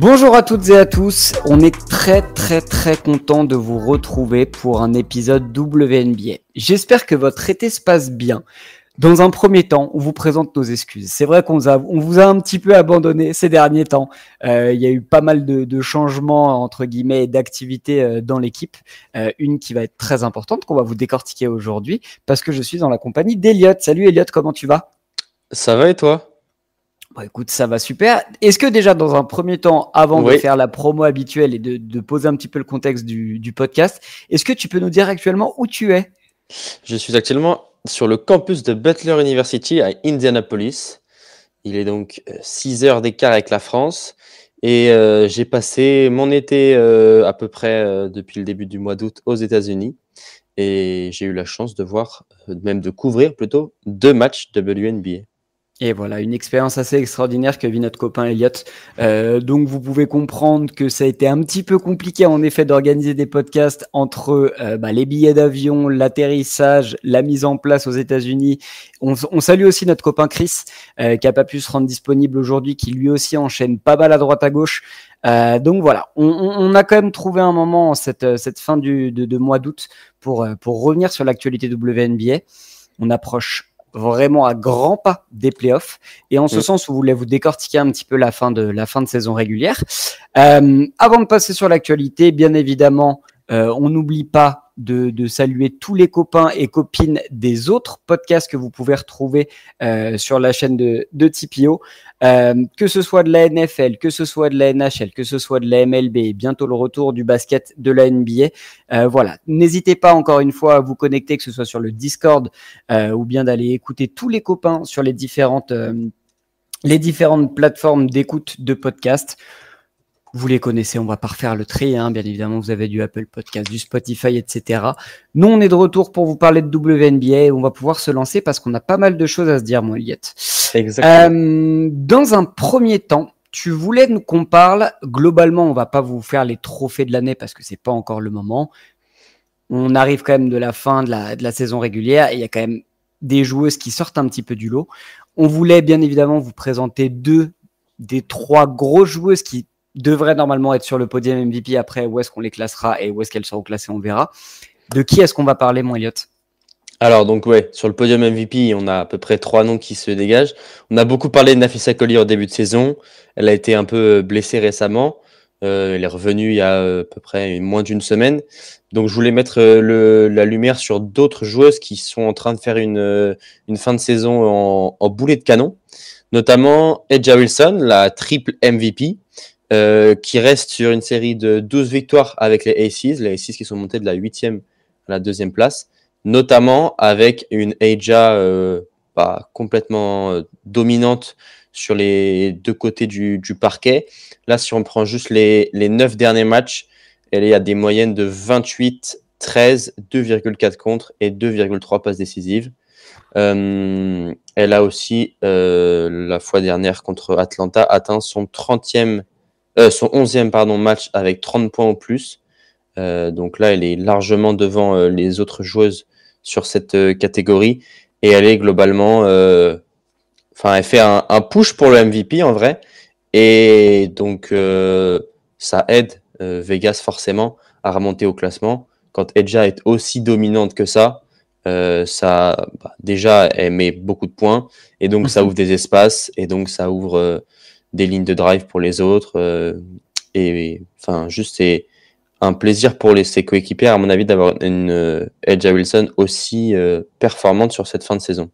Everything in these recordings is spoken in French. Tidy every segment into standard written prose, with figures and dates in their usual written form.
Bonjour à toutes et à tous, on est très content de vous retrouver pour un épisode WNBA. J'espère que votre été se passe bien. Dans un premier temps, on vous présente nos excuses. C'est vrai qu'on vous a un petit peu abandonné ces derniers temps. Il y a eu pas mal de changements, entre guillemets, d'activités dans l'équipe. Une qui va être très importante, qu'on va vous décortiquer aujourd'hui, parce que je suis dans la compagnie d'Eliott. Salut Eliott, comment tu vas ? Ça va et toi ? Bon, écoute, ça va super. Est-ce que déjà, dans un premier temps, avant de faire la promo habituelle et de poser un petit peu le contexte du podcast, est-ce que tu peux nous dire actuellement où tu es ? Je suis actuellement sur le campus de Butler University à Indianapolis. Il est donc 6 heures d'écart avec la France. Et j'ai passé mon été à peu près depuis le début du mois d'août aux États-Unis. Et j'ai eu la chance de voir, même de couvrir plutôt, 2 matchs WNBA. Et voilà, une expérience assez extraordinaire que vit notre copain Eliott. Donc vous pouvez comprendre que ça a été un petit peu compliqué en effet d'organiser des podcasts entre les billets d'avion, l'atterrissage, la mise en place aux États-Unis. On salue aussi notre copain Chris qui a pas pu se rendre disponible aujourd'hui, qui lui aussi enchaîne pas mal à droite à gauche. Donc voilà, on a quand même trouvé un moment cette fin de mois d'août pour revenir sur l'actualité WNBA. On approche vraiment à grands pas des playoffs, et en ce sens, on voulait vous décortiquer un petit peu la fin de saison régulière. Avant de passer sur l'actualité, bien évidemment, on n'oublie pas de saluer tous les copains et copines des autres podcasts que vous pouvez retrouver sur la chaîne de TPO, que ce soit de la NFL, que ce soit de la NHL, que ce soit de la MLB, et bientôt le retour du basket, de la NBA. Voilà, n'hésitez pas encore une fois à vous connecter, que ce soit sur le Discord ou bien d'aller écouter tous les copains sur les différentes plateformes d'écoute de podcasts. Vous les connaissez, on va pas refaire le tri, hein. Bien évidemment, vous avez du Apple Podcast, du Spotify, etc. Nous, on est de retour pour vous parler de WNBA et on va pouvoir se lancer parce qu'on a pas mal de choses à se dire, moi, Eliott. Exactement. Dans un premier temps, tu voulais qu'on parle, globalement, on va pas vous faire les trophées de l'année parce que c'est pas encore le moment. On arrive quand même de la fin de la saison régulière et il y a quand même des joueuses qui sortent un petit peu du lot. On voulait bien évidemment vous présenter 2 des 3 grosses joueuses qui devraient normalement être sur le podium MVP. Après, où est-ce qu'on les classera et où est-ce qu'elles seront classées, on verra. De qui est-ce qu'on va parler, mon Eliott ? Alors donc sur le podium MVP, on a à peu près 3 noms qui se dégagent. On a beaucoup parlé de Napheesa Collier au début de saison. Elle a été un peu blessée récemment. Elle est revenue il y a à peu près moins d'une semaine. Donc je voulais mettre la lumière sur d'autres joueuses qui sont en train de faire une fin de saison en boulet de canon. Notamment A'ja Wilson, la triple MVP, qui reste sur une série de 12 victoires avec les Aces. Les Aces qui sont montés de la 8e à la 2e place. Notamment avec une A'ja complètement dominante sur les 2 côtés du parquet. Là, si on prend juste les 9 derniers matchs, elle est à des moyennes de 28, 13, 2,4 contre et 2,3 passes décisives. Elle a aussi, la fois dernière contre Atlanta, atteint son 11e match avec 30 points ou plus. Donc là, elle est largement devant les autres joueuses sur cette catégorie. Et elle est globalement... elle fait un push pour le MVP en vrai. Et donc, ça aide Vegas forcément à remonter au classement. Quand A'ja est aussi dominante que ça, déjà, elle met beaucoup de points. Et donc, ça ouvre des espaces. Et donc, ça ouvre des lignes de drive pour les autres. C'est un plaisir pour ses coéquipières, à mon avis, d'avoir une A'ja Wilson aussi performante sur cette fin de saison.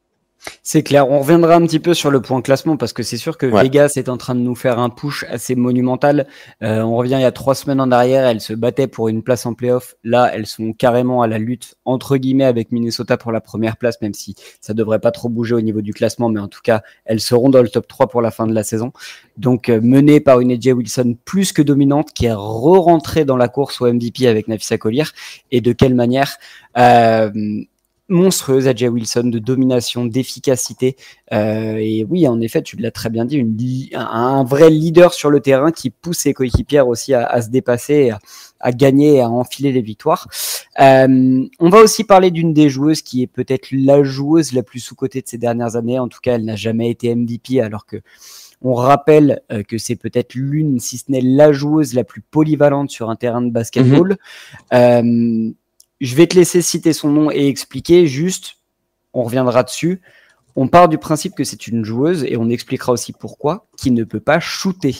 C'est clair, on reviendra un petit peu sur le point classement parce que c'est sûr que Vegas est en train de nous faire un push assez monumental. On revient il y a 3 semaines en arrière, elles se battaient pour une place en play-off. Là, elles sont carrément à la lutte, entre guillemets, avec Minnesota pour la première place, même si ça devrait pas trop bouger au niveau du classement, mais en tout cas, elles seront dans le top 3 pour la fin de la saison. Donc, menée par une A'ja Wilson plus que dominante, qui est re-rentrée dans la course au MVP avec Napheesa Collier. Et de quelle manière monstrueuse, A'ja Wilson, de domination, d'efficacité. Et oui, en effet, tu l'as très bien dit, un vrai leader sur le terrain qui pousse ses coéquipières aussi à se dépasser, à gagner et à enfiler les victoires. On va aussi parler d'une des joueuses qui est peut-être la joueuse la plus sous-cotée de ces dernières années. En tout cas, elle n'a jamais été MVP alors que On rappelle que c'est peut-être l'une, si ce n'est la joueuse la plus polyvalente sur un terrain de basketball. Je vais te laisser citer son nom et expliquer juste, on reviendra dessus. On part du principe que c'est une joueuse, et on expliquera aussi pourquoi, qui ne peut pas shooter.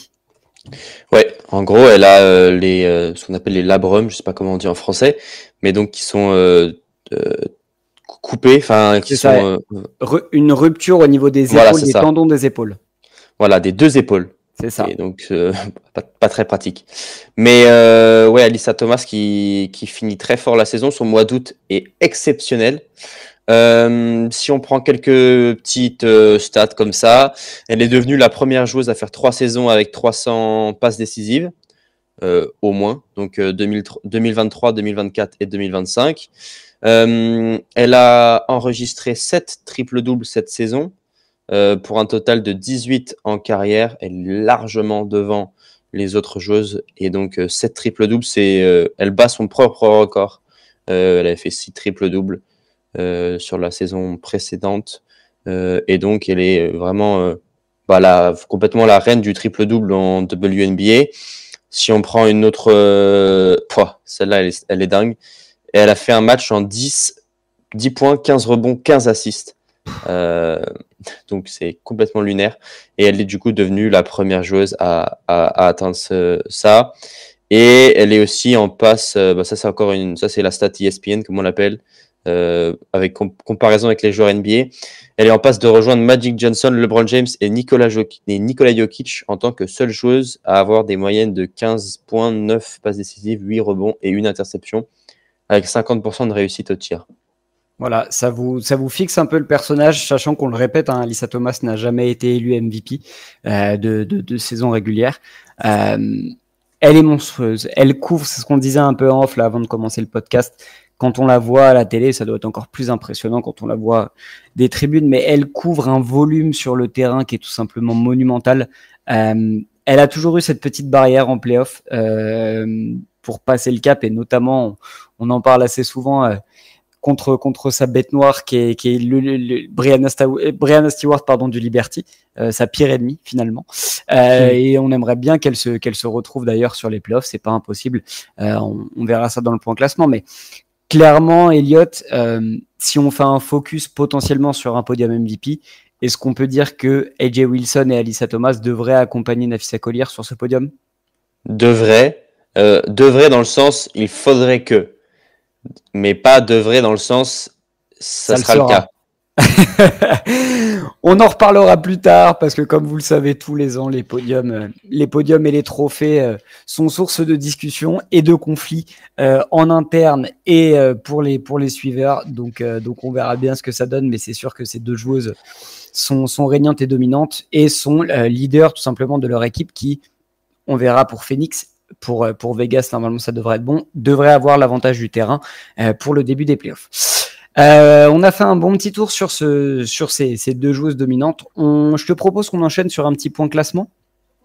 Ouais, en gros, elle a ce qu'on appelle les labrums, je sais pas comment on dit en français, mais donc qui sont coupés, enfin qui sont une rupture au niveau des épaules, des tendons des épaules. Voilà, des deux épaules. C'est ça. Et donc pas très pratique. Mais ouais, Alyssa Thomas qui finit très fort la saison, son mois d'août est exceptionnel. Si on prend quelques petites stats comme ça, elle est devenue la première joueuse à faire 3 saisons avec 300 passes décisives, au moins, donc 2023, 2024 et 2025. Elle a enregistré 7 triple-doubles cette saison, pour un total de 18 en carrière. Elle est largement devant les autres joueuses. Et donc, 7 triple-doubles, elle bat son propre record. Elle avait fait 6 triple-doubles sur la saison précédente. Et donc, elle est vraiment complètement la reine du triple-double en WNBA. Si on prend une autre... celle-là, elle est dingue. Et elle a fait un match en 10 points, 15 rebonds, 15 assists. Donc, c'est complètement lunaire. Et elle est du coup devenue la première joueuse à atteindre ça. Et elle est aussi en passe... ça, c'est la stat ESPN, comme on l'appelle. Avec comparaison avec les joueurs NBA, elle est en passe de rejoindre Magic Johnson, LeBron James et Nikola Jokic en tant que seule joueuse à avoir des moyennes de 15 points, 9 passes décisives, 8 rebonds et 1 interception, avec 50% de réussite au tir. Voilà, ça vous fixe un peu le personnage, sachant qu'on le répète, Alyssa Thomas n'a jamais été élue MVP de saison régulière. Elle est monstrueuse, elle couvre, c'est ce qu'on disait un peu en off là avant de commencer le podcast. Quand on la voit à la télé, ça doit être encore plus impressionnant quand on la voit des tribunes, mais elle couvre un volume sur le terrain qui est tout simplement monumental. Elle a toujours eu cette petite barrière en play-off pour passer le cap, et notamment, on en parle assez souvent, contre sa bête noire qui est Brianna Stewart du Liberty, sa pire ennemie finalement. Et on aimerait bien qu'elle se retrouve d'ailleurs sur les playoffs, c'est pas impossible. On verra ça dans le point classement, mais clairement, Elliot, si on fait un focus potentiellement sur un podium MVP, est-ce qu'on peut dire que AJ Wilson et Alyssa Thomas devraient accompagner Napheesa Collier sur ce podium? Devrait dans le sens il faudrait que, mais pas devrait dans le sens ça sera le cas. On en reparlera plus tard parce que, comme vous le savez, tous les ans, les podiums et les trophées sont source de discussions et de conflits en interne et pour les suiveurs. Donc, on verra bien ce que ça donne, mais c'est sûr que ces deux joueuses sont régnantes et dominantes et sont leaders tout simplement de leur équipe qui, on verra pour Phoenix, pour Vegas, normalement ça devrait être bon, devrait avoir l'avantage du terrain pour le début des playoffs. On a fait un bon petit tour sur ces deux joueuses dominantes. Je te propose qu'on enchaîne sur un petit point classement.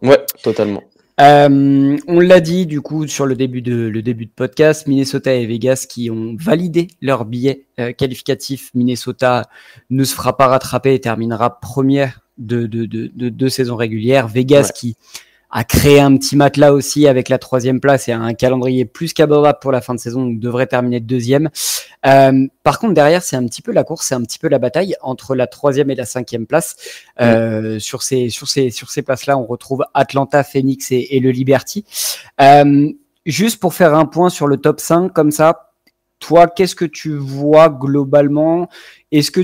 Ouais, totalement. On l'a dit du coup sur le début de podcast, Minnesota et Vegas qui ont validé leur billet qualificatif. Minnesota ne se fera pas rattraper et terminera première de saison régulière. Vegas qui a créé un petit matelas aussi avec la 3e place et un calendrier plus qu'abordable pour la fin de saison, donc devrait terminer 2e. Par contre, derrière, c'est un petit peu la course, c'est un petit peu la bataille entre la 3e et la 5e place. Sur ces places-là, on retrouve Atlanta, Phoenix et le Liberty. Juste pour faire un point sur le top 5, comme ça, toi, qu'est-ce que tu vois globalement? Est-ce que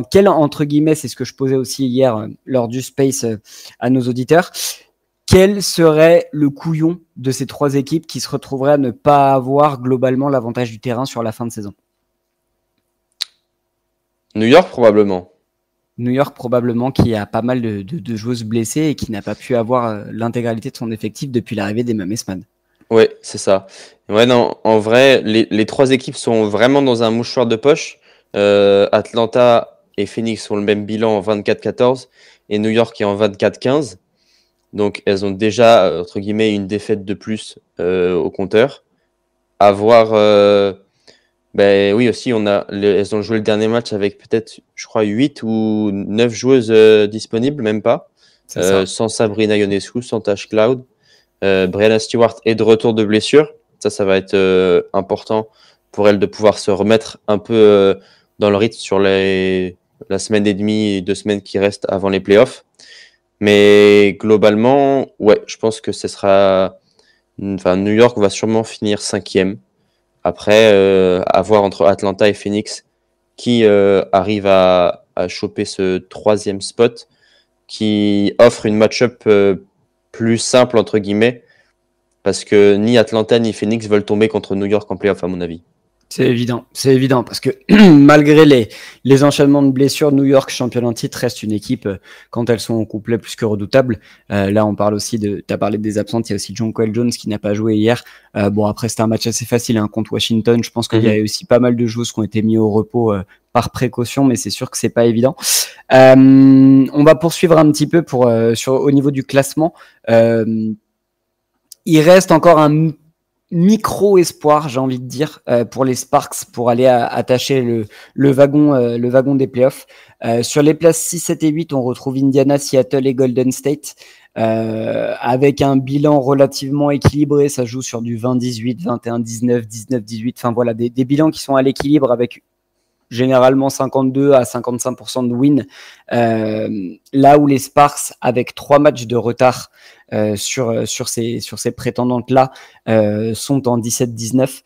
quel, entre guillemets, c'est ce que je posais aussi hier lors du Space à nos auditeurs, quel serait le couillon de ces trois équipes qui se retrouveraient à ne pas avoir globalement l'avantage du terrain sur la fin de saison? New York, probablement. New York, probablement, qui a pas mal de joueuses blessées et qui n'a pas pu avoir l'intégralité de son effectif depuis l'arrivée d'Emma Messman. Oui, c'est ça. Ouais, non, en vrai, les trois équipes sont vraiment dans un mouchoir de poche. Atlanta et Phoenix ont le même bilan en 24-14 et New York est en 24-15. Donc, elles ont déjà, entre guillemets, une défaite de plus au compteur. À voir, oui, aussi, elles ont joué le dernier match avec peut-être, je crois, 8 ou 9 joueuses disponibles, même pas. C'est ça. sans Sabrina Ionescu, sans Tash Cloud. Brianna Stewart est de retour de blessure. Ça va être important pour elle de pouvoir se remettre un peu dans le rythme sur la semaine et demie et 2 semaines qui restent avant les playoffs. Mais globalement, ouais, je pense que New York va sûrement finir 5e. Après, à voir entre Atlanta et Phoenix qui arrive à choper ce 3e spot qui offre une match-up plus simple, entre guillemets, parce que ni Atlanta ni Phoenix veulent tomber contre New York en playoff, à mon avis. C'est évident, parce que malgré les enchaînements de blessures, New York, champion en titre, reste une équipe, quand elles sont au complet, plus que redoutable. Là, on parle aussi tu as parlé des absentes, il y a aussi Jonquel Jones qui n'a pas joué hier. Bon, après, c'était un match assez facile contre Washington. Je pense qu'il y a aussi pas mal de joueuses qui ont été mis au repos par précaution, mais c'est sûr que c'est pas évident. On va poursuivre un petit peu au niveau du classement. Il reste encore un micro-espoir, j'ai envie de dire, pour les Sparks, pour aller attacher le wagon des playoffs. Sur les places 6, 7 et 8, on retrouve Indiana, Seattle et Golden State. Avec un bilan relativement équilibré, ça joue sur du 20-18, 21-19, 19-18, enfin voilà, des bilans qui sont à l'équilibre avec généralement 52 à 55% de win, là où les Sparks, avec 3 matchs de retard sur ces prétendantes-là, sont en 17-19.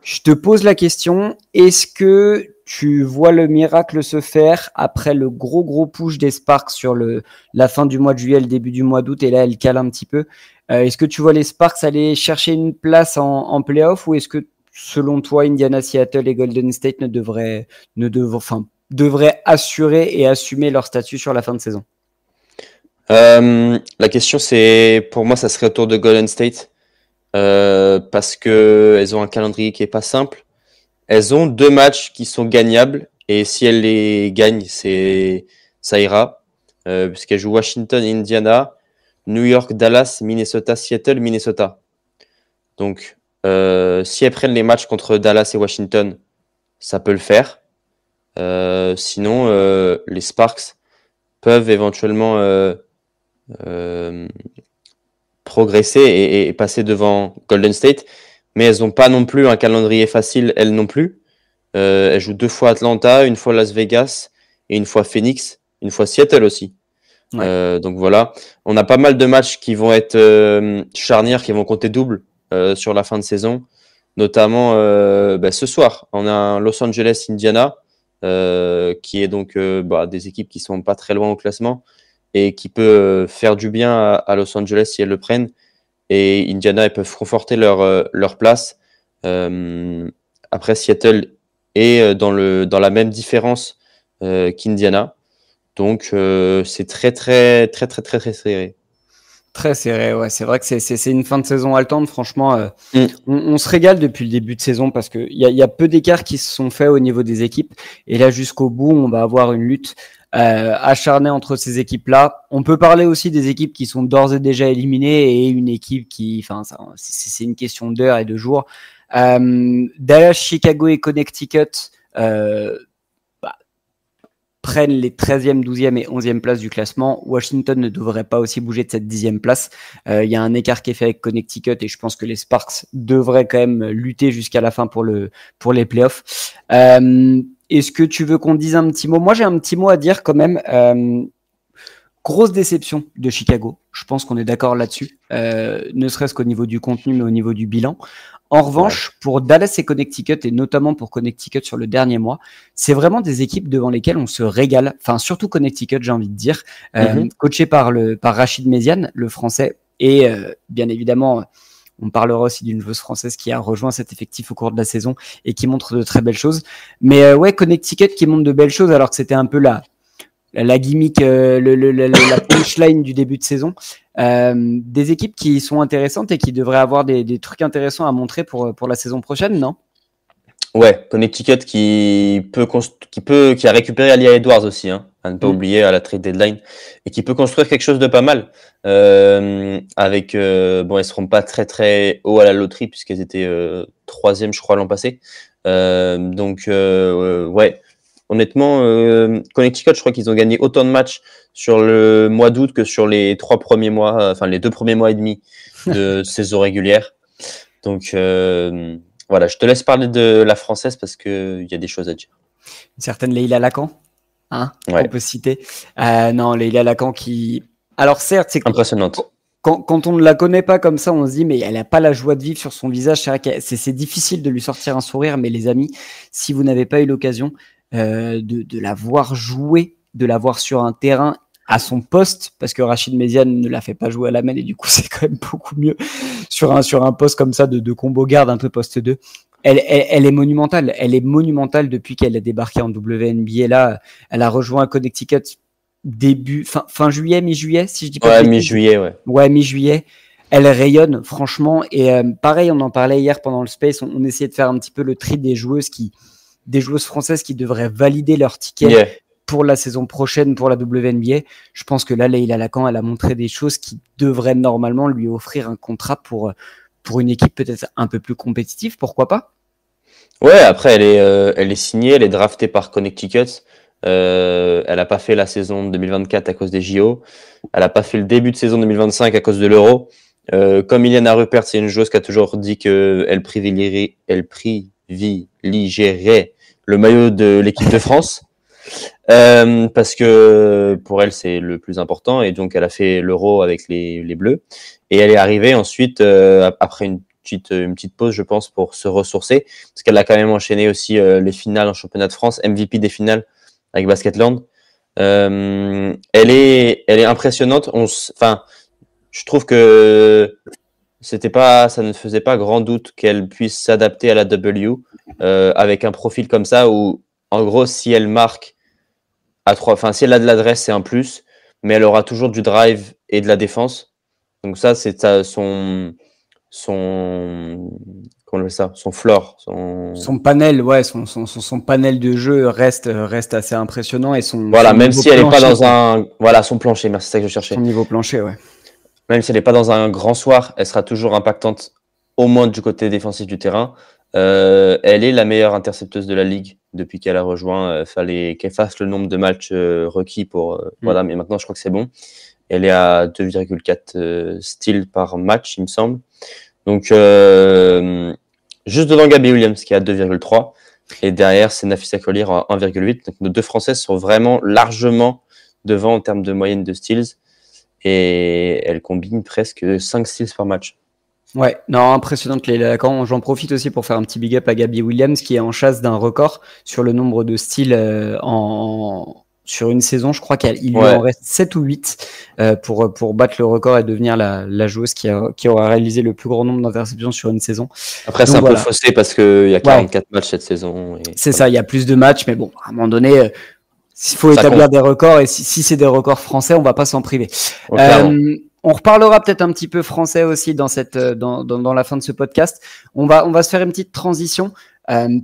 Je te pose la question, est-ce que tu vois le miracle se faire après le gros push des Sparks sur la fin du mois de juillet, le début du mois d'août, et là elle cale un petit peu. Est-ce que tu vois les Sparks aller chercher une place en playoff, ou est-ce que selon toi, Indiana, Seattle et Golden State devraient assurer et assumer leur statut sur la fin de saison? La question, c'est, pour moi, ça serait autour de Golden State, parce que elles ont un calendrier qui est pas simple. Elles ont 2 matchs qui sont gagnables, et si elles les gagnent, ça ira, puisqu'elles jouent Washington, Indiana, New York, Dallas, Minnesota, Seattle, Minnesota. Donc, si elles prennent les matchs contre Dallas et Washington, ça peut le faire. Sinon, les Sparks peuvent éventuellement progresser et passer devant Golden State, mais elles n'ont pas non plus un calendrier facile, elles non plus. Elles jouent 2 fois Atlanta, 1 fois Las Vegas et 1 fois Phoenix, 1 fois Seattle aussi. Ouais. Donc voilà, on a pas mal de matchs qui vont être charnières, qui vont compter double sur la fin de saison, notamment ce soir. On a un Los Angeles-Indiana, qui est donc des équipes qui sont pas très loin au classement et qui peut faire du bien à Los Angeles si elles le prennent. Et Indiana, elles peuvent conforter leur place. Après, Seattle est dans la même différence qu'Indiana. Donc, c'est très serré. Très serré, ouais. C'est vrai que c'est une fin de saison haletante. Franchement, on se régale depuis le début de saison parce qu'il y a peu d'écarts qui se sont faits au niveau des équipes. Et là, jusqu'au bout, on va avoir une lutte acharnée entre ces équipes-là. On peut parler aussi des équipes qui sont d'ores et déjà éliminées et une équipe c'est une question d'heures et de jours. Dallas, Chicago et Connecticut prennent les 13e, 12e et 11e places du classement. Washington ne devrait pas aussi bouger de cette 10e place. Il y a un écart qui est fait avec Connecticut et je pense que les Sparks devraient quand même lutter jusqu'à la fin pour les playoffs. Est-ce que tu veux qu'on dise un petit mot? Moi, j'ai un petit mot à dire quand même. Grosse déception de Chicago. Je pense qu'on est d'accord là-dessus. Ne serait-ce qu'au niveau du contenu, mais au niveau du bilan. En revanche, pour Dallas et Connecticut, et notamment pour Connecticut sur le dernier mois, c'est vraiment des équipes devant lesquelles on se régale. Enfin, surtout Connecticut, j'ai envie de dire. Coaché par Rachid Méziane, le français. Et bien évidemment, on parlera aussi d'une joueuse française qui a rejoint cet effectif au cours de la saison et qui montre de très belles choses. Mais Connecticut qui montre de belles choses alors que c'était un peu la gimmick, la punchline du début de saison. Des équipes qui sont intéressantes et qui devraient avoir des trucs intéressants à montrer pour la saison prochaine, non? Ouais, Connecticut qui a récupéré Alia Edwards aussi, à ne pas oublier à la trade deadline, et qui peut construire quelque chose de pas mal. Avec elles seront pas très très haut à la loterie puisqu'elles étaient 3e, je crois, l'an passé. honnêtement, Connecticut, je crois qu'ils ont gagné autant de matchs sur le mois d'août que sur les 3 premiers mois, enfin les 2 premiers mois et demi de saison régulière. Donc voilà, je te laisse parler de la française parce qu'il y a des choses à dire. Une certaine Leïla Lacan, Ouais. on peut citer. Non, Leïla Lacan qui... Alors certes, c'est Impressionnante. quand on ne la connaît pas comme ça, on se dit mais elle n'a pas la joie de vivre sur son visage. C'est vrai que c'est difficile de lui sortir un sourire, mais les amis, si vous n'avez pas eu l'occasion de la voir jouer, de la voir sur un terrain à son poste, parce que Rachid Méziane ne la fait pas jouer à la main et du coup c'est quand même beaucoup mieux sur un poste comme ça de combo garde un peu poste 2. Elle est monumentale. Elle est monumentale depuis qu'elle a débarqué en WNBA. Là, elle a rejoint Connecticut fin juillet, mi-juillet, si je dis pas. Ouais, mi-juillet, ouais. Ouais, mi-juillet. Elle rayonne, franchement. Et pareil, on en parlait hier pendant le Space. On essayait de faire un petit peu le tri des joueuses françaises qui devraient valider leur ticket pour la saison prochaine pour la WNBA. Je pense que là, Leïla Lacan, elle a montré des choses qui devraient normalement lui offrir un contrat pour une équipe peut-être un peu plus compétitive. Pourquoi pas? Ouais, après, elle est signée, elle est draftée par Connecticut. Elle n'a pas fait la saison 2024 à cause des JO. Elle n'a pas fait le début de saison 2025 à cause de l'Euro. Comme Iliana Rupert, c'est une joueuse qui a toujours dit qu'elle privilégierait le maillot de l'équipe de France. Parce que pour elle, c'est le plus important. Et donc, elle a fait l'Euro avec les Bleus. Et elle est arrivée ensuite, après une petite pause, je pense, pour se ressourcer. Parce qu'elle a quand même enchaîné aussi les finales en championnat de France, MVP des finales avec Basketland. Elle est impressionnante. Je trouve que ça ne faisait pas grand doute qu'elle puisse s'adapter à la W avec un profil comme ça où, en gros, si elle marque si elle a de l'adresse, c'est un plus, mais elle aura toujours du drive et de la défense. Donc ça, c'est son floor, son panel, ouais, son panel de jeu reste assez impressionnant et même si elle n'est pas dans son plancher, merci, c'est ça que je cherchais. Son niveau plancher, ouais. Même si elle n'est pas dans un grand soir, elle sera toujours impactante, au moins du côté défensif du terrain. Elle est la meilleure intercepteuse de la ligue depuis qu'elle a rejoint. Fallait qu'elle fasse le nombre de matchs requis pour voilà, mais maintenant je crois que c'est bon. Elle est à 2,4 steals par match, il me semble. Donc juste devant Gabby Williams qui est à 2,3 et derrière c'est Nafisa Collier à 1,8. Donc nos deux Françaises sont vraiment largement devant en termes de moyenne de steals et elles combinent presque 5 steals par match. Ouais, non, impressionnante Leïla Lacan. J'en profite aussi pour faire un petit big up à Gabby Williams qui est en chasse d'un record sur le nombre de steals sur une saison. Je crois qu'il lui en reste 7 ou 8 pour battre le record et devenir la joueuse qui aura réalisé le plus grand nombre d'interceptions sur une saison. Après, c'est un peu faussé parce qu'il y a 44 matchs cette saison. C'est ça, il y a plus de matchs, mais bon, à un moment donné, s'il faut établir des records, et si c'est des records français, on va pas s'en priver. On reparlera peut-être un petit peu français aussi dans la fin de ce podcast. On va se faire une petite transition.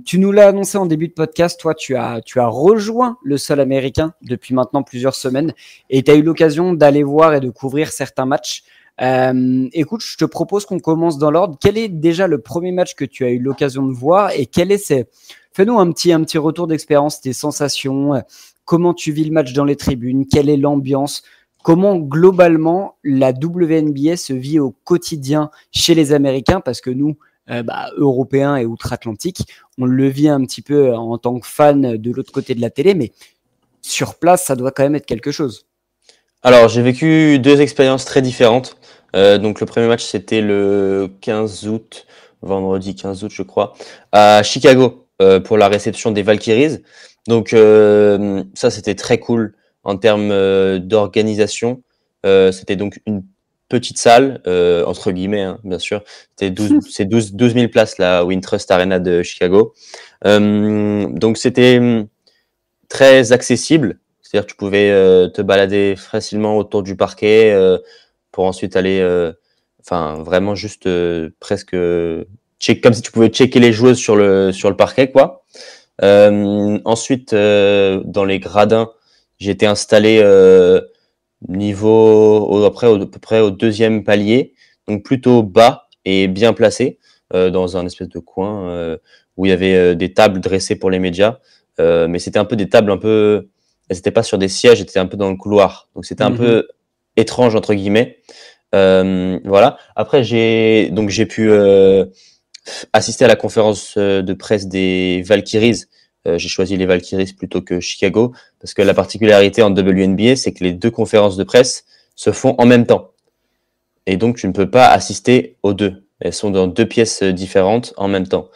Tu nous l'as annoncé en début de podcast. Toi, tu as rejoint le sol américain depuis maintenant plusieurs semaines et tu as eu l'occasion d'aller voir et de couvrir certains matchs. Écoute, je te propose qu'on commence dans l'ordre. Quel est déjà le premier match que tu as eu l'occasion de voir et fais-nous un petit retour d'expérience, tes sensations, comment tu vis le match dans les tribunes, quelle est l'ambiance? Comment globalement la WNBA se vit au quotidien chez les Américains, parce que nous, Européens et outre-Atlantique, on le vit un petit peu en tant que fan de l'autre côté de la télé, mais sur place, ça doit quand même être quelque chose. Alors, j'ai vécu 2 expériences très différentes. Donc, le premier match, c'était le 15 août, vendredi 15 août, je crois, à Chicago pour la réception des Valkyries. Donc, ça, c'était très cool. En termes d'organisation, c'était donc une petite salle, entre guillemets, hein, bien sûr. C'était 12 000 places, la Wintrust Arena de Chicago. Donc, c'était très accessible. C'est-à-dire que tu pouvais te balader facilement autour du parquet pour ensuite aller, vraiment juste presque comme si tu pouvais checker les joueuses sur le parquet, quoi. Ensuite, dans les gradins, j'ai été installé à peu près au 2e palier, donc plutôt bas et bien placé, dans un espèce de coin où il y avait des tables dressées pour les médias. mais c'était un peu des tables un peu, elles n'étaient pas sur des sièges, elles étaient un peu dans le couloir. Donc c'était un peu étrange entre guillemets. Voilà. Après j'ai pu assister à la conférence de presse des Valkyries. J'ai choisi les Valkyries plutôt que Chicago parce que la particularité en WNBA, c'est que les deux conférences de presse se font en même temps. Et donc, tu ne peux pas assister aux deux. Elles sont dans deux pièces différentes en même temps.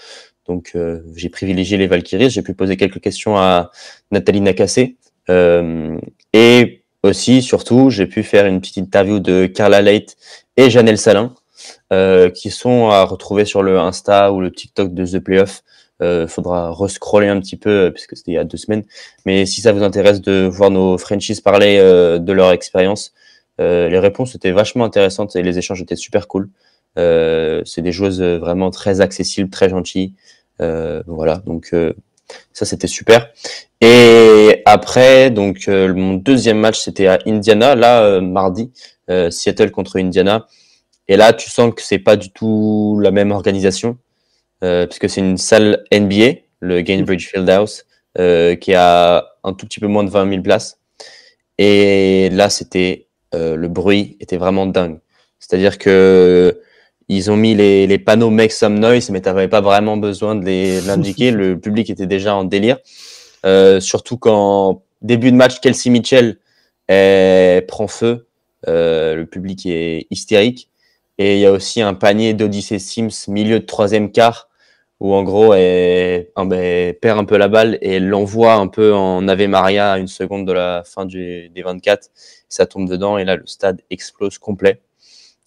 Donc, j'ai privilégié les Valkyries. J'ai pu poser quelques questions à Nathalie Nakassé. Et aussi, surtout, j'ai pu faire une petite interview de Carla Leight et Janelle Salin, qui sont à retrouver sur le Insta ou le TikTok de The Playoff. Faudra rescroller un petit peu puisque c'était il y a 2 semaines. Mais si ça vous intéresse de voir nos Frenchies parler de leur expérience, les réponses étaient vachement intéressantes et les échanges étaient super cool. C'est des joueuses vraiment très accessibles, très gentilles. Voilà, donc ça c'était super. Et après, donc mon deuxième match c'était à Indiana, là mardi, Seattle contre Indiana. Et là, tu sens que c'est pas du tout la même organisation, puisque c'est une salle NBA, le Gainbridge Fieldhouse, qui a un tout petit peu moins de 20 000 places. Et là, le bruit était vraiment dingue. C'est-à-dire que ils ont mis les panneaux Make Some Noise, mais t'avais pas vraiment besoin de l'indiquer. Le public était déjà en délire. Surtout quand début de match, Kelsey Mitchell prend feu. Le public est hystérique. Et il y a aussi un panier d'Odyssey Sims, milieu de troisième quart, où en gros, elle perd un peu la balle et elle l'envoie un peu en Ave Maria à 1 seconde de la fin des 24. Ça tombe dedans et là, le stade explose complet.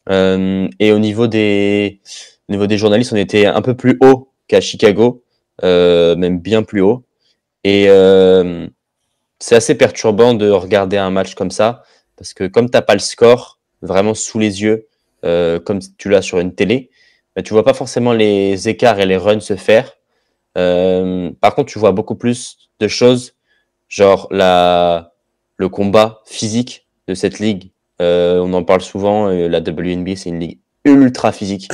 Et au niveau des journalistes, on était un peu plus haut qu'à Chicago, même bien plus haut. Et c'est assez perturbant de regarder un match comme ça, parce que comme t'as pas le score vraiment sous les yeux, comme tu l'as sur une télé, bah, tu vois pas forcément les écarts et les runs se faire. Par contre, tu vois beaucoup plus de choses, genre le combat physique de cette ligue. On en parle souvent, la WNBA, c'est une ligue ultra physique.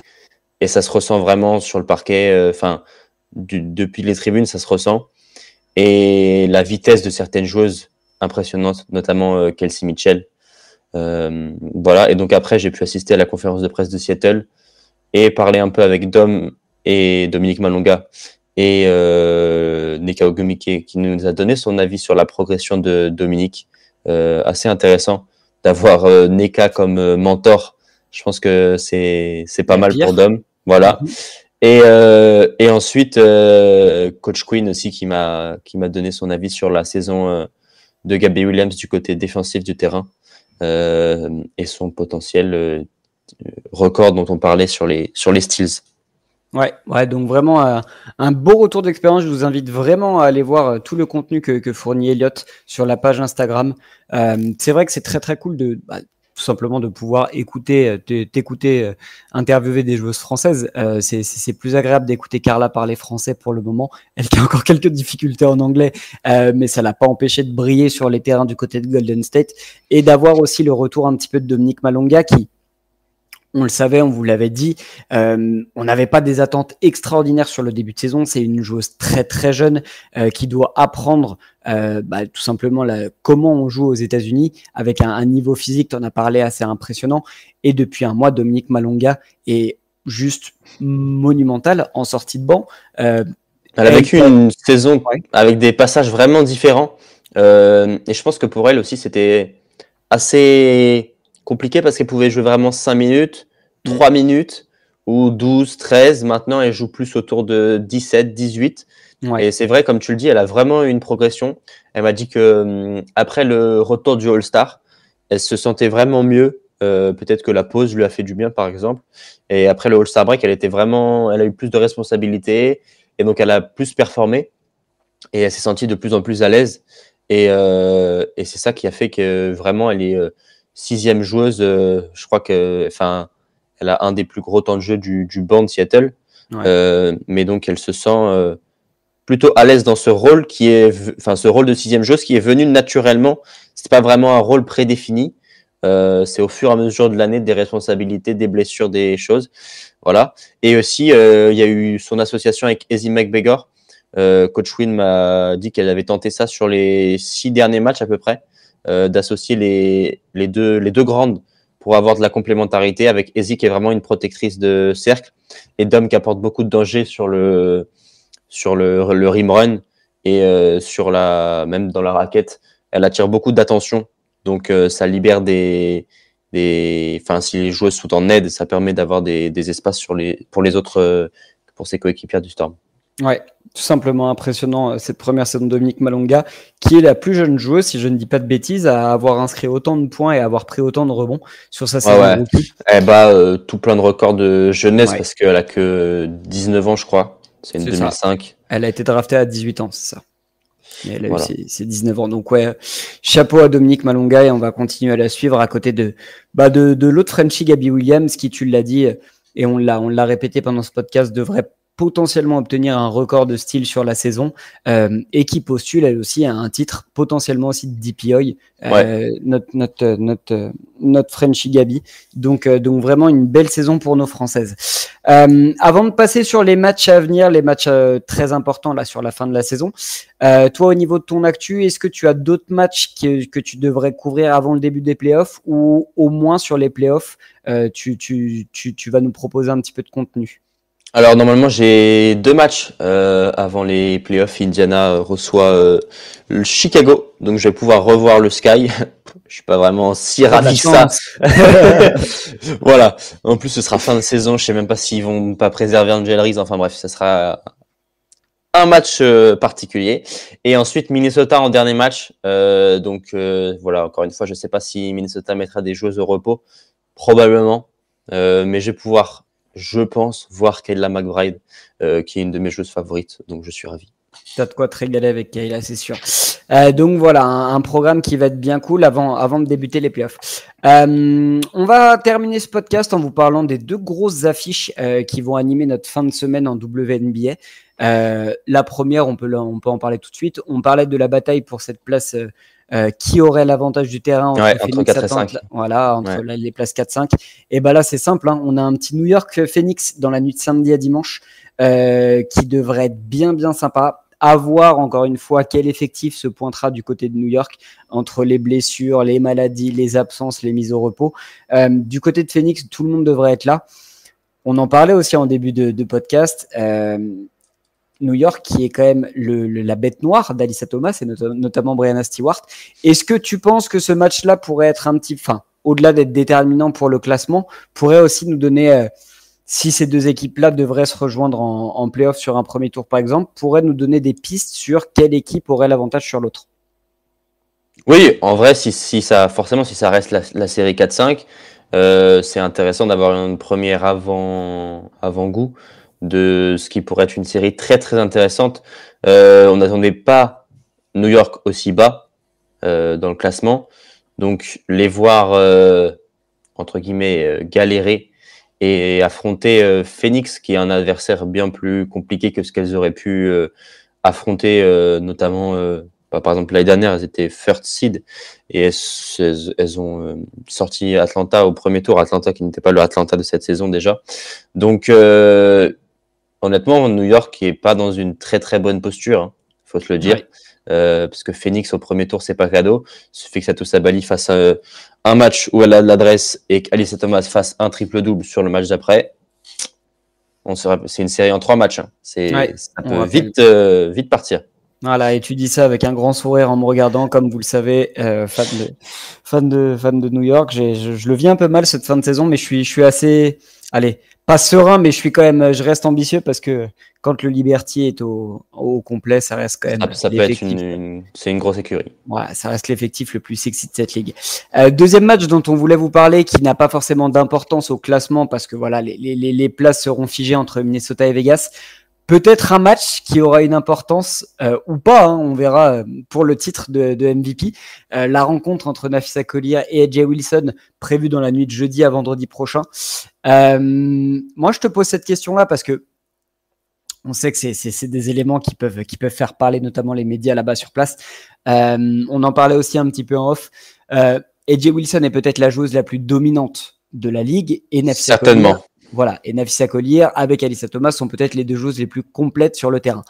Et ça se ressent vraiment sur le parquet, depuis les tribunes, ça se ressent. Et la vitesse de certaines joueuses impressionnantes, notamment Kelsey Mitchell. Voilà. Et donc après, j'ai pu assister à la conférence de presse de Seattle et parler un peu avec Dom et Dominique Malonga et Nneka Ogwumike qui nous a donné son avis sur la progression de Dominique. Assez intéressant d'avoir Nneka comme mentor. Je pense que c'est pas mal pour Dom. Voilà. Et ensuite, Coach Quinn aussi qui m'a donné son avis sur la saison de Gabby Williams du côté défensif du terrain et son potentiel record dont on parlait sur les steals. Ouais, donc vraiment un beau retour d'expérience. Je vous invite vraiment à aller voir tout le contenu que fournit Elliott sur la page Instagram. C'est vrai que c'est très très cool tout simplement de pouvoir t'écouter interviewer des joueuses françaises. C'est plus agréable d'écouter Carla parler français pour le moment. Elle qui a encore quelques difficultés en anglais, mais ça l'a pas empêché de briller sur les terrains du côté de Golden State et d'avoir aussi le retour un petit peu de Dominique Malonga qui, on le savait, on vous l'avait dit, on n'avait pas des attentes extraordinaires sur le début de saison. C'est une joueuse très très jeune qui doit apprendre tout simplement comment on joue aux États-Unis avec un niveau physique, tu en as parlé, assez impressionnant. Et depuis un mois, Dominique Malonga est juste monumentale en sortie de banc. Elle a vécu une saison avec des passages vraiment différents. Et je pense que pour elle aussi, c'était assez compliqué parce qu'elle pouvait jouer vraiment 5 minutes, 3 minutes ou 12, 13. Maintenant, elle joue plus autour de 17, 18. Ouais. Et c'est vrai, comme tu le dis, elle a vraiment eu une progression. Elle m'a dit que après le retour du All-Star, elle se sentait vraiment mieux. Peut-être que la pause lui a fait du bien, par exemple. Et après le All-Star break, elle a eu plus de responsabilités et donc elle a plus performé et elle s'est sentie de plus en plus à l'aise. Et c'est ça qui a fait que vraiment elle est 6e joueuse. Je crois que, elle a un des plus gros temps de jeu du banc de Seattle. Ouais. Mais donc elle se sent plutôt à l'aise dans ce rôle ce rôle de 6e joueuse qui est venu naturellement. C'est pas vraiment un rôle prédéfini. C'est au fur et à mesure de l'année des responsabilités, des blessures, des choses. Voilà. Et aussi, il y a eu son association avec Ezzy McBegor Coach Wynn m'a dit qu'elle avait tenté ça sur les 6 derniers matchs à peu près, d'associer les deux grandes pour avoir de la complémentarité, avec Ezi qui est vraiment une protectrice de cercle et Dom qui apporte beaucoup de danger sur le rim run et même dans la raquette. Elle attire beaucoup d'attention, donc ça libère si les joueuses sont en aide, ça permet d'avoir des espaces pour les autres, pour ses coéquipières du Storm. Ouais, tout simplement impressionnant cette première saison de Dominique Malonga, qui est la plus jeune joueuse, si je ne dis pas de bêtises, à avoir inscrit autant de points et à avoir pris autant de rebonds sur sa saison de rookie. Elle bat tout plein de records de jeunesse parce qu'elle a que 19 ans, je crois. C'est une 2005. Ça. Elle a été draftée à 18 ans, c'est ça. Et elle a eu ses 19 ans. Donc chapeau à Dominique Malonga, et on va continuer à la suivre à côté de l'autre Frenchie, Gabby Williams, qui, tu l'as dit, et on l'a répété pendant ce podcast, devrait potentiellement obtenir un record de steal sur la saison, et qui postule elle aussi à un titre potentiellement aussi de DPOY, notre Frenchie Gabi. Donc vraiment une belle saison pour nos Françaises. Avant de passer sur les matchs à venir, les matchs très importants là sur la fin de la saison, toi au niveau de ton actu, est-ce que tu as d'autres matchs que tu devrais couvrir avant le début des playoffs, ou au moins sur les playoffs tu vas nous proposer un petit peu de contenu? Alors normalement j'ai 2 matchs avant les playoffs. Indiana reçoit le Chicago, donc je vais pouvoir revoir le Sky. Je suis pas vraiment si ravi que ça. Voilà. En plus ce sera fin de saison, je sais même pas s'ils vont pas préserver Angel Reese. Enfin bref, ça sera un match particulier. Et ensuite Minnesota en dernier match. Voilà, encore une fois, je sais pas si Minnesota mettra des joueuses au repos, probablement, mais je vais pouvoir, je pense, voir Kayla McBride, qui est une de mes joueuses favorites, donc je suis ravi. T'as de quoi te régaler avec Kayla, c'est sûr. Donc voilà, un programme qui va être bien cool avant de débuter les playoffs. On va terminer ce podcast en vous parlant des 2 grosses affiches qui vont animer notre fin de semaine en WNBA. La première, on peut en parler tout de suite. On parlait de la bataille pour cette place qui aurait l'avantage du terrain entre 4 et 5. Voilà, entre les places 4-5. Et ben là, c'est simple, hein. On a un petit New York Phoenix dans la nuit de samedi à dimanche qui devrait être bien sympa. À voir encore une fois quel effectif se pointera du côté de New York entre les blessures, les maladies, les absences, les mises au repos. Du côté de Phoenix, tout le monde devrait être là. On en parlait aussi en début de podcast. New York qui est quand même la bête noire d'Alyssa Thomas et notamment Brianna Stewart. Est-ce que tu penses que ce match-là pourrait être au-delà d'être déterminant pour le classement, pourrait aussi nous donner, si ces 2 équipes-là devraient se rejoindre en play-off sur un premier tour par exemple, pourrait nous donner des pistes sur quelle équipe aurait l'avantage sur l'autre? Oui, en vrai, si ça reste la série 4-5, c'est intéressant d'avoir une première avant-goût de ce qui pourrait être une série très très intéressante. On n'attendait pas New York aussi bas dans le classement, donc les voir entre guillemets galérer et affronter Phoenix, qui est un adversaire bien plus compliqué que ce qu'elles auraient pu affronter, notamment par exemple l'année dernière, elles étaient first seed et elles ont sorti Atlanta au premier tour, Atlanta qui n'était pas le Atlanta de cette saison déjà. Donc honnêtement, New York est pas dans une très très bonne posture, hein, faut se le dire, parce que Phoenix au premier tour c'est pas cadeau. Il suffit que Satou Sabali fasse un match où elle a de l'adresse et qu'Alyssa Thomas fasse un triple-double sur le match d'après. C'est une série en 3 matchs. Hein. Ça peut vite partir. Voilà, et tu dis ça avec un grand sourire en me regardant, comme vous le savez, fan de New York. Je le vis un peu mal cette fin de saison, mais je suis assez, pas serein, mais je reste ambitieux parce que quand le Liberty est au complet, ça reste quand même. Ça peut être c'est une grosse écurie. Ouais, ça reste l'effectif le plus sexy de cette ligue. Deuxième match dont on voulait vous parler, qui n'a pas forcément d'importance au classement parce que voilà, les places seront figées entre Minnesota et Vegas. Peut-être un match qui aura une importance ou pas, hein, on verra pour le titre de MVP. La rencontre entre Napheesa Collier et AJ Wilson prévue dans la nuit de jeudi à vendredi prochain. Moi, je te pose cette question-là parce que on sait que c'est des éléments qui peuvent faire parler notamment les médias là-bas sur place. On en parlait aussi un petit peu en off. AJ Wilson est peut-être la joueuse la plus dominante de la ligue et Napheesa Collier. Voilà, et Napheesa Collier avec Alyssa Thomas sont peut-être les 2 joueuses les plus complètes sur le terrain.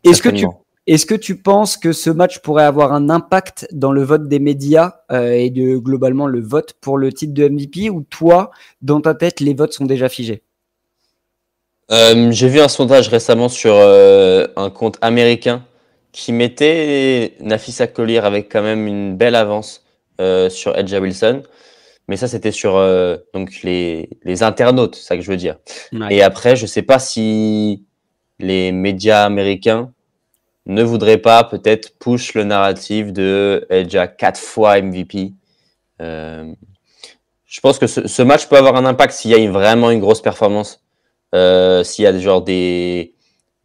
Est-ce que tu penses que ce match pourrait avoir un impact dans le vote des médias et globalement le vote pour le titre de MVP, ou toi, dans ta tête, les votes sont déjà figés? J'ai vu un sondage récemment sur un compte américain qui mettait Nafisa Collier avec quand même une belle avance sur A'ja Wilson. Mais ça, c'était sur donc les internautes, c'est ça que je veux dire. Ouais. Et après, je sais pas si les médias américains ne voudraient pas peut-être push le narratif de A'ja 4 fois MVP. Je pense que ce match peut avoir un impact s'il y a vraiment une grosse performance. S'il y a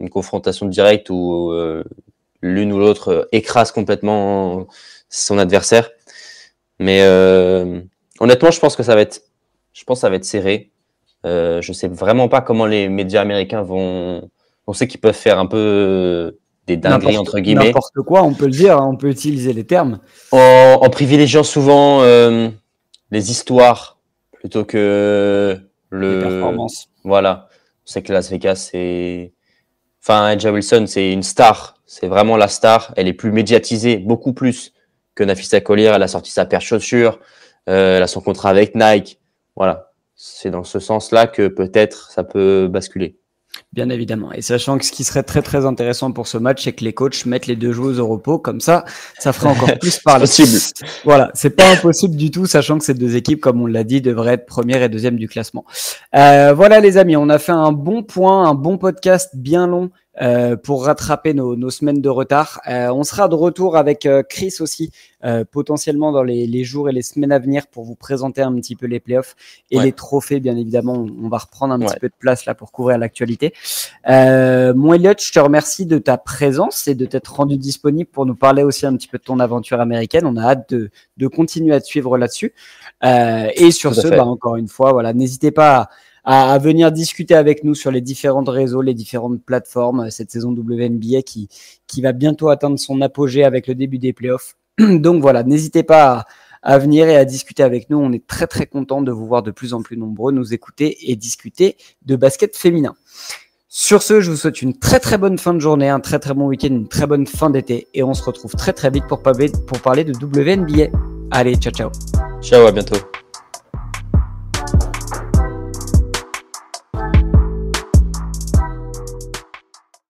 une confrontation directe où l'une ou l'autre écrase complètement son adversaire. Mais honnêtement, je pense que ça va être serré. Je sais vraiment pas comment les médias américains vont. On sait qu'ils peuvent faire un peu des dingueries entre guillemets. N'importe quoi, on peut le dire, hein, on peut utiliser les termes. En privilégiant souvent les histoires plutôt que les performances. Voilà. On sait que Las Vegas, A'ja Wilson, c'est une star. C'est vraiment la star. Elle est plus médiatisée, beaucoup plus que Nafisa Collier. Elle a sorti sa paire de chaussures. Elle a son contrat avec Nike. Voilà. C'est dans ce sens-là que peut-être ça peut basculer. Bien évidemment. Et sachant que ce qui serait très très intéressant pour ce match, c'est que les coachs mettent les deux joueuses au repos. Comme ça ferait encore plus parler. C'est possible. Voilà, c'est pas impossible du tout, sachant que ces deux équipes, comme on l'a dit, devraient être première et deuxième du classement. Voilà les amis, on a fait un bon point, un bon podcast bien long pour rattraper nos semaines de retard. On sera de retour avec Chris aussi, potentiellement dans les jours et les semaines à venir pour vous présenter un petit peu les playoffs et les trophées, bien évidemment. On va reprendre un petit peu de place là pour couvrir l'actualité. Mon Elliot, je te remercie de ta présence et de t'être rendu disponible pour nous parler aussi un petit peu de ton aventure américaine. On a hâte de continuer à te suivre là-dessus. Et sur ce, encore une fois, voilà, n'hésitez pas à venir discuter avec nous sur les différents réseaux, les différentes plateformes, cette saison WNBA qui va bientôt atteindre son apogée avec le début des playoffs. Donc voilà, n'hésitez pas à venir et à discuter avec nous. On est très très content de vous voir de plus en plus nombreux nous écouter et discuter de basket féminin. Sur ce, je vous souhaite une très très bonne fin de journée, un très très bon week-end, une très bonne fin d'été et on se retrouve très très vite pour parler de WNBA. Allez, ciao ciao. Ciao, à bientôt.